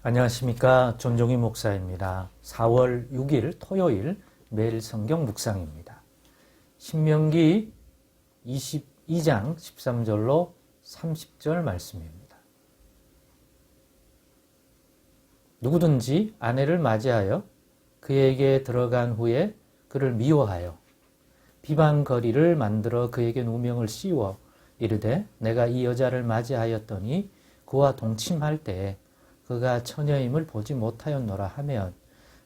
안녕하십니까. 존종희 목사입니다. 4월 6일 토요일 매일 성경 묵상입니다. 신명기 22장 13절로 30절 말씀입니다. 누구든지 아내를 맞이하여 그에게 들어간 후에 그를 미워하여 비방거리를 만들어 그에게 누명을 씌워 이르되 내가 이 여자를 맞이하였더니 그와 동침할 때에 그가 처녀임을 보지 못하였노라 하면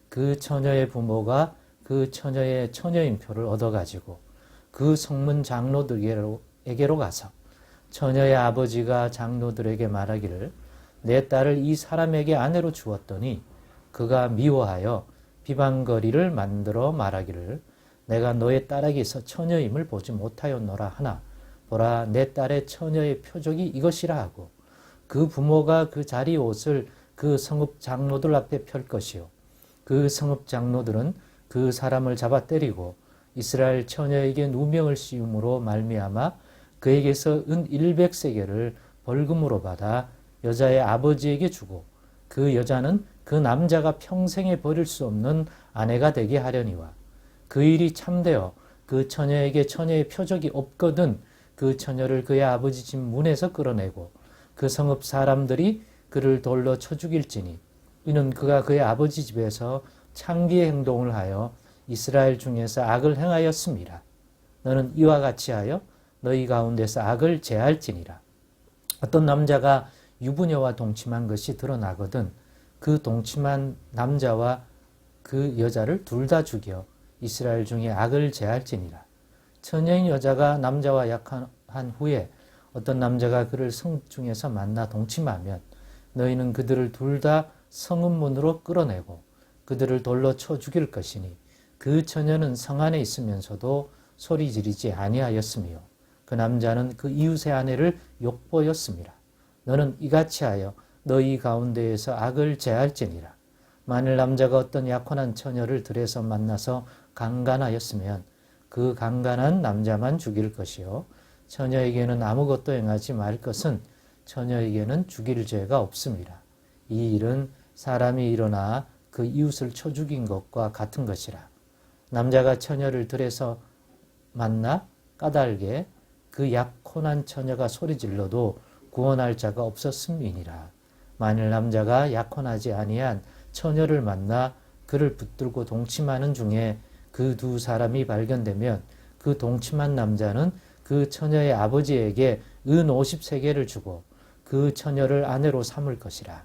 그 처녀의 부모가 그 처녀의 처녀임표를 얻어가지고 그 성문 장로들에게로 가서 처녀의 아버지가 장로들에게 말하기를 내 딸을 이 사람에게 아내로 주었더니 그가 미워하여 비방거리를 만들어 말하기를 내가 너의 딸에게서 처녀임을 보지 못하였노라 하나 보라 내 딸의 처녀의 표적이 이것이라 하고 그 부모가 그 자리 옷을 그 성읍 장로들 앞에 펼 것이요 그 성읍 장로들은 그 사람을 잡아 때리고 이스라엘 처녀에게 누명을 씌움으로 말미암아 그에게서 은 100세겔을 벌금으로 받아 여자의 아버지에게 주고 그 여자는 그 남자가 평생에 버릴 수 없는 아내가 되게 하려니와 그 일이 참되어 그 처녀에게 처녀의 표적이 없거든 그 처녀를 그의 아버지 집 문에서 끌어내고 그 성읍 사람들이 그를 돌로 쳐 죽일지니 이는 그가 그의 아버지 집에서 창기의 행동을 하여 이스라엘 중에서 악을 행하였음이라. 너는 이와 같이 하여 너희 가운데서 악을 제할지니라. 어떤 남자가 유부녀와 동침한 것이 드러나거든 그 동침한 남자와 그 여자를 둘 다 죽여 이스라엘 중에 악을 제할지니라. 처녀인 여자가 남자와 약한 후에 어떤 남자가 그를 성읍 중에서 만나 동침하면 너희는 그들을 둘 다 성읍문으로 끌어내고 그들을 돌로 쳐 죽일 것이니 그 처녀는 성 안에 있으면서도 소리 지르지 아니하였으며 그 남자는 그 이웃의 아내를 욕보였음이라. 너는 이같이 하여 너희 가운데에서 악을 제할지니라. 만일 남자가 어떤 약혼한 처녀를 들에서 만나서 강간하였으면 그 강간한 남자만 죽일 것이요 처녀에게는 아무것도 행하지 말 것은 처녀에게는 죽일 죄가 없습니다. 이 일은 사람이 일어나 그 이웃을 쳐 죽인 것과 같은 것이라. 남자가 처녀를 들에서 만나 까닭에 그 약혼한 처녀가 소리질러도 구원할 자가 없었음이니라. 만일 남자가 약혼하지 아니한 처녀를 만나 그를 붙들고 동침하는 중에 그 두 사람이 발견되면 그 동침한 남자는 그 처녀의 아버지에게 은 50세겔을 주고 그 처녀를 아내로 삼을 것이라.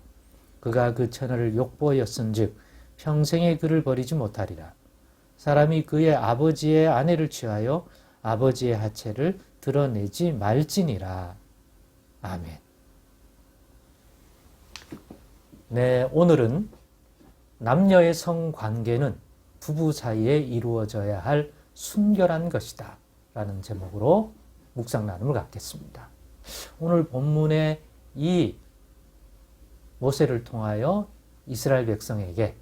그가 그 처녀를 욕보였은즉 평생에 그를 버리지 못하리라. 사람이 그의 아버지의 아내를 취하여 아버지의 하체를 드러내지 말지니라. 아멘. 네, 오늘은 남녀의 성관계는 부부 사이에 이루어져야 할 순결한 것이다 라는 제목으로 묵상 나눔을 갖겠습니다. 오늘 본문의 이 모세를 통하여 이스라엘 백성에게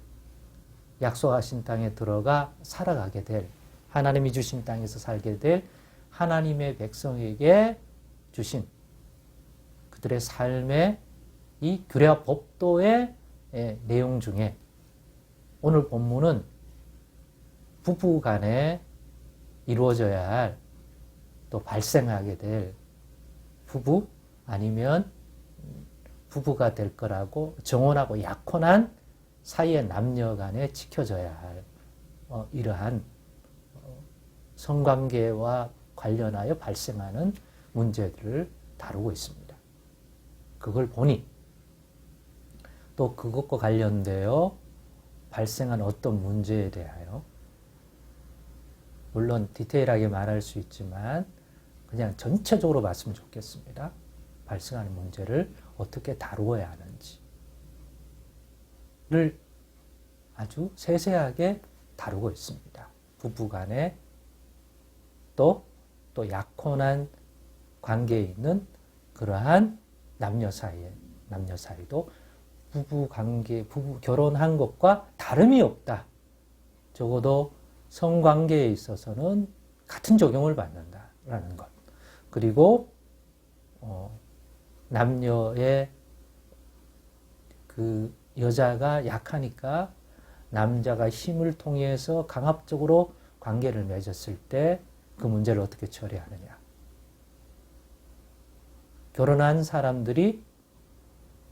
약속하신 땅에 들어가 살아가게 될 하나님이 주신 땅에서 살게 될 하나님의 백성에게 주신 그들의 삶의 이 규례와 법도의 내용 중에 오늘 본문은 부부 간에 이루어져야 할 또 발생하게 될 부부 아니면 부부가 될 거라고 정혼하고 약혼한 사이의 남녀 간에 지켜져야 할 이러한 성관계와 관련하여 발생하는 문제들을 다루고 있습니다. 그걸 보니 또 그것과 관련되어 발생한 어떤 문제에 대하여 물론 디테일하게 말할 수 있지만 그냥 전체적으로 봤으면 좋겠습니다. 발생하는 문제를 어떻게 다루어야 하는지를 아주 세세하게 다루고 있습니다. 부부간에 또 약혼한 관계에 있는 그러한 남녀 사이도 부부 결혼한 것과 다름이 없다. 적어도 성관계에 있어서는 같은 적용을 받는다라는 것. 그리고 남녀의 그 여자가 약하니까 남자가 힘을 통해서 강압적으로 관계를 맺었을 때 그 문제를 어떻게 처리하느냐. 결혼한 사람들이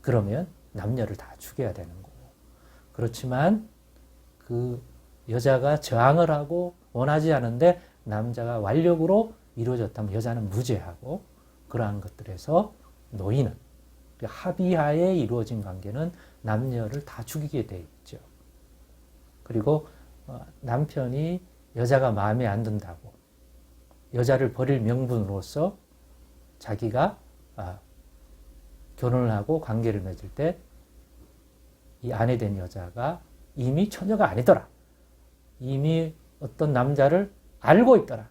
그러면 남녀를 다 죽여야 되는 거고. 그렇지만 그 여자가 저항을 하고 원하지 않은데 남자가 완력으로 이루어졌다면 여자는 무죄하고, 그러한 것들에서 노인은 합의하에 이루어진 관계는 남녀를 다 죽이게 돼 있죠. 그리고 남편이 여자가 마음에 안 든다고 여자를 버릴 명분으로서 자기가 결혼을 하고 관계를 맺을 때 이 아내 된 여자가 이미 처녀가 아니더라. 이미 어떤 남자를 알고 있더라.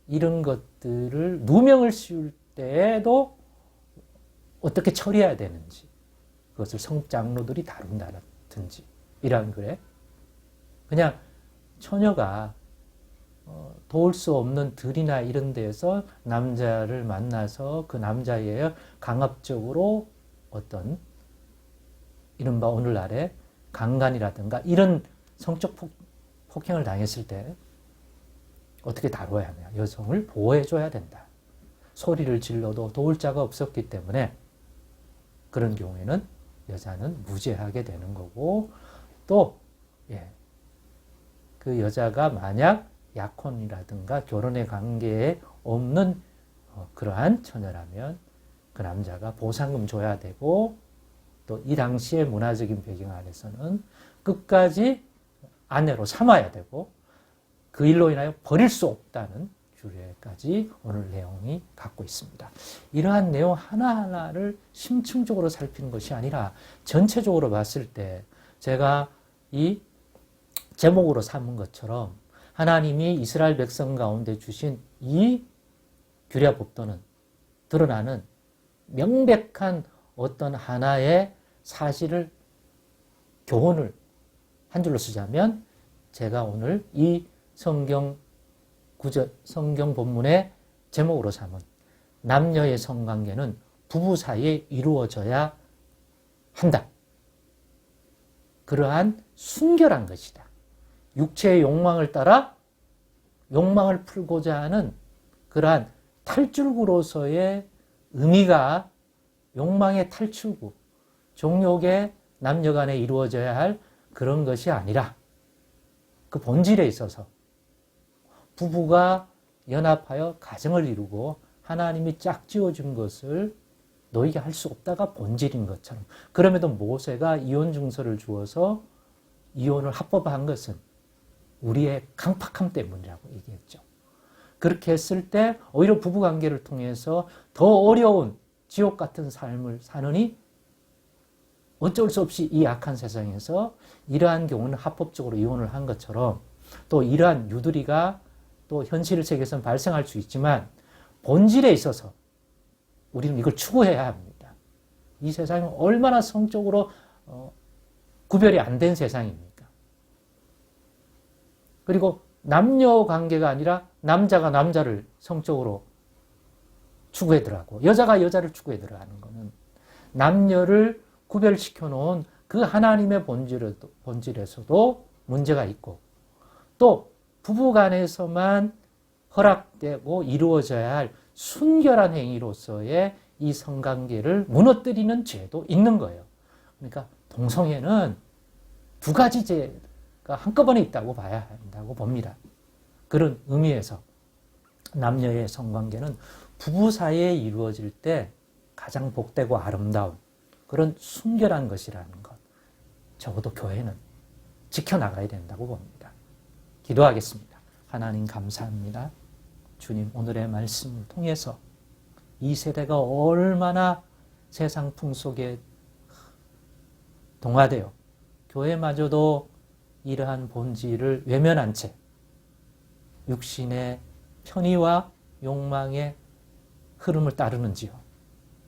이런 것들을 누명을 씌울 때에도 어떻게 처리해야 되는지, 그것을 성장로들이 다룬다든지 이러한 글에 그냥 처녀가 도울 수 없는 들이나 이런 데서 남자를 만나서 그 남자에 강압적으로 어떤 이른바 오늘날의 강간이라든가 이런 성적 폭행을 당했을 때 어떻게 다뤄야 하냐. 여성을 보호해줘야 된다. 소리를 질러도 도울 자가 없었기 때문에 그런 경우에는 여자는 무죄하게 되는 거고, 또 그 여자가 만약 약혼이라든가 결혼의 관계에 없는 그러한 처녀라면 그 남자가 보상금 줘야 되고, 또 이 당시의 문화적인 배경 안에서는 끝까지 아내로 삼아야 되고 그 일로 인하여 버릴 수 없다는 규례까지 오늘 내용이 갖고 있습니다. 이러한 내용 하나하나를 심층적으로 살피는 것이 아니라 전체적으로 봤을 때 제가 이 제목으로 삼은 것처럼 하나님이 이스라엘 백성 가운데 주신 이 규례법도는 드러나는 명백한 어떤 하나의 사실을, 교훈을 한 줄로 쓰자면 제가 오늘 이 성경 본문의 제목으로 삼은 남녀의 성관계는 부부 사이에 이루어져야 한다. 그러한 순결한 것이다. 육체의 욕망을 따라 욕망을 풀고자 하는 그러한 탈출구로서의 의미가 욕망의 탈출구, 종욕의 남녀 간에 이루어져야 할 그런 것이 아니라 그 본질에 있어서 부부가 연합하여 가정을 이루고 하나님이 짝지어준 것을 너에게 할 수 없다가 본질인 것처럼, 그럼에도 모세가 이혼 증서를 주어서 이혼을 합법화한 것은 우리의 강팍함 때문이라고 얘기했죠. 그렇게 했을 때 오히려 부부관계를 통해서 더 어려운 지옥 같은 삶을 사느니 어쩔 수 없이 이 악한 세상에서 이러한 경우는 합법적으로 이혼을 한 것처럼, 또 이러한 유두리가 또 현실 세계에서는 발생할 수 있지만 본질에 있어서 우리는 이걸 추구해야 합니다. 이 세상이 얼마나 성적으로 구별이 안 된 세상입니까? 그리고 남녀 관계가 아니라 남자가 남자를 성적으로 추구해 들어가고 여자가 여자를 추구해 들어가는 것은 남녀를 구별시켜 놓은 그 하나님의 본질에서도 문제가 있고, 또 부부간에서만 허락되고 이루어져야 할 순결한 행위로서의 이 성관계를 무너뜨리는 죄도 있는 거예요. 그러니까 동성애는 두 가지 죄가 한꺼번에 있다고 봐야 한다고 봅니다. 그런 의미에서 남녀의 성관계는 부부 사이에 이루어질 때 가장 복되고 아름다운 그런 순결한 것이라는 것, 적어도 교회는 지켜나가야 된다고 봅니다. 기도하겠습니다. 하나님 감사합니다. 주님, 오늘의 말씀을 통해서 이 세대가 얼마나 세상 풍속에 동화되어 교회마저도 이러한 본질을 외면한 채 육신의 편의와 욕망의 흐름을 따르는지요.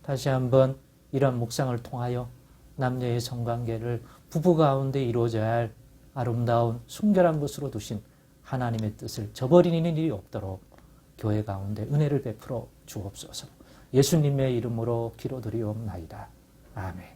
다시 한번 이러한 묵상을 통하여 남녀의 성관계를 부부 가운데 이루어져야 할 아름다운 순결한 것으로 두신 하나님의 뜻을 저버리는 일이 없도록 교회 가운데 은혜를 베풀어 주옵소서. 예수님의 이름으로 기도드리옵나이다. 아멘.